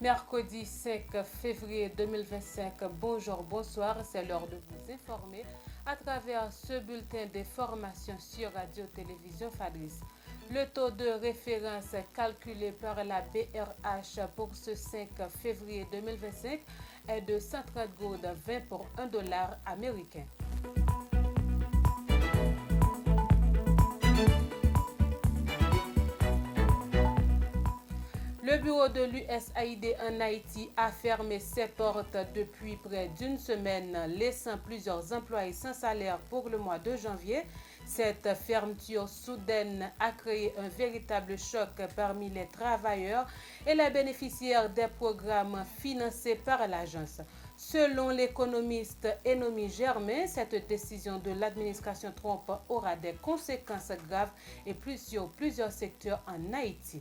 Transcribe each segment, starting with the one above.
Mercredi 5 février 2025, bonjour, bonsoir, c'est l'heure de vous informer à travers ce bulletin des formations sur Radio-Télévision Fadris. Le taux de référence calculé par la BRH pour ce 5 février 2025 est de 130 goudes 20 pour $1 américain. Le bureau de l'USAID en Haïti a fermé ses portes depuis près d'une semaine, laissant plusieurs employés sans salaire pour le mois de janvier. Cette fermeture soudaine a créé un véritable choc parmi les travailleurs et les bénéficiaires des programmes financés par l'agence. Selon l'économiste Enomi Germain, cette décision de l'administration Trump aura des conséquences graves et sur plusieurs secteurs en Haïti.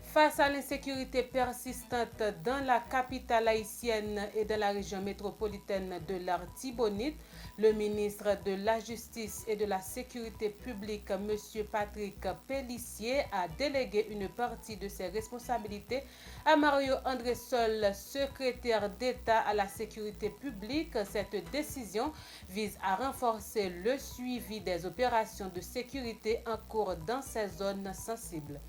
Face à l'insécurité persistante dans la capitale haïtienne et dans la région métropolitaine de l'Artibonite, le ministre de la Justice et de la Sécurité publique, M. Patrick Pellissier, a délégué une partie de ses responsabilités à Mario André Sol, secrétaire d'État à la Sécurité publique. Cette décision vise à renforcer le suivi des opérations de sécurité en cours dans ces zones sensibles.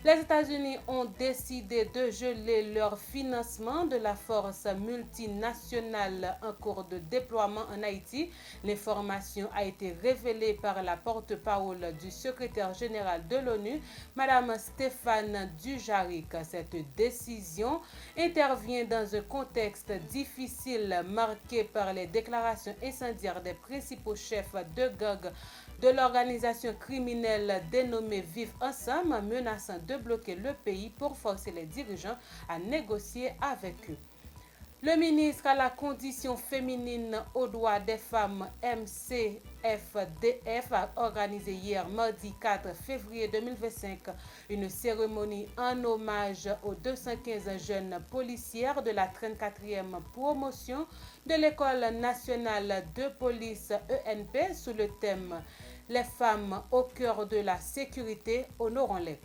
Les États-Unis ont décidé de geler leur financement de la force multinationale en cours de déploiement en Haïti. L'information a été révélée par la porte-parole du secrétaire général de l'ONU, Mme Stéphane Dujarric. Cette décision intervient dans un contexte difficile marqué par les déclarations incendiaires des principaux chefs de gang de l'organisation criminelle dénommée Vivre Ensemble, menaçant de bloquer le pays pour forcer les dirigeants à négocier avec eux. Le ministre à la condition féminine aux droits des femmes MCFDF a organisé hier mardi 4 février 2025 une cérémonie en hommage aux 215 jeunes policières de la 34e promotion de l'École nationale de police ENP sous le thème « Les femmes au cœur de la sécurité, honorons-les ».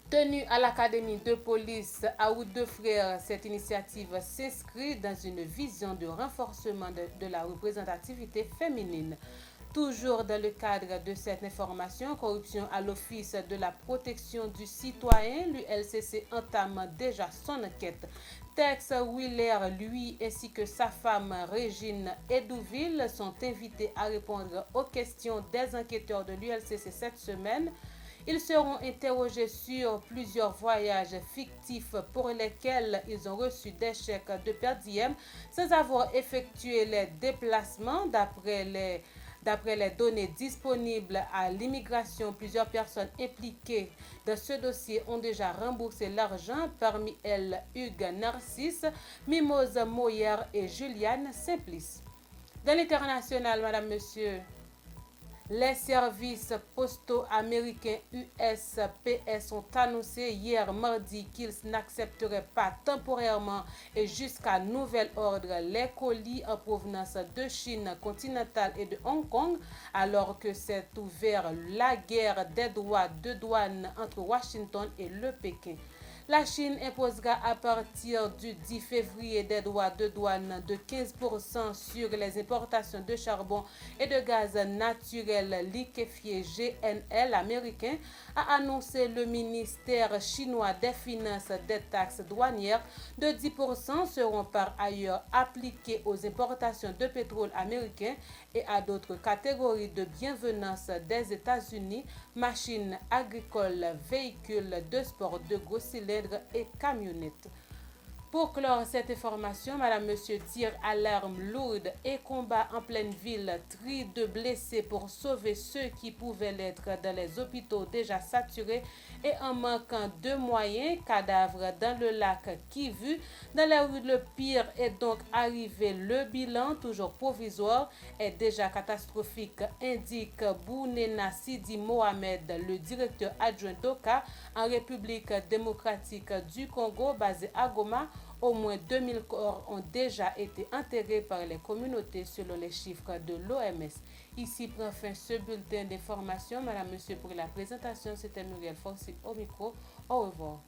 Tenue à l'Académie de police à Hauts-de-Frères, cette initiative s'inscrit dans une vision de renforcement de la représentativité féminine. Toujours dans le cadre de cette information, corruption à l'Office de la protection du citoyen, l'ULCC entame déjà son enquête. Tex Wheeler, lui, ainsi que sa femme Régine Edouville sont invités à répondre aux questions des enquêteurs de l'ULCC cette semaine. Ils seront interrogés sur plusieurs voyages fictifs pour lesquels ils ont reçu des chèques de per diem sans avoir effectué les déplacements. D'après les données disponibles à l'immigration, plusieurs personnes impliquées dans ce dossier ont déjà remboursé l'argent, parmi elles Hugues Narcisse, Mimose Moyer et Juliane Simplice. Dans l'international, madame, monsieur, les services postaux américains USPS ont annoncé hier mardi qu'ils n'accepteraient pas temporairement et jusqu'à nouvel ordre les colis en provenance de Chine continentale et de Hong Kong, alors que s'est ouvert la guerre des droits de douane entre Washington et le Pékin. La Chine imposera à partir du 10 février des droits de douane de 15% sur les importations de charbon et de gaz naturel liquéfié GNL américain, a annoncé le ministère chinois des Finances. Des taxes douanières de 10% seront par ailleurs appliquées aux importations de pétrole américain et à d'autres catégories de bienvenance des États-Unis, machines agricoles, véhicules de sport de gros cylindres et camionnettes. Pour clore cette information, madame, monsieur, tir à l'arme lourde et combat en pleine ville, tri de blessés pour sauver ceux qui pouvaient l'être dans les hôpitaux déjà saturés et en manquant de moyens, cadavres dans le lac Kivu. Dans la rue Le Pire est donc arrivé. Le bilan, toujours provisoire, est déjà catastrophique, indique Bounena Sidi Mohamed, le directeur adjoint d'OCA en République démocratique du Congo, basé à Goma. Au moins 2000 corps ont déjà été enterrés par les communautés selon les chiffres de l'OMS. Ici prend fin ce bulletin d'information. Madame, monsieur, pour la présentation, c'était Muriel Forcy au micro. Au revoir.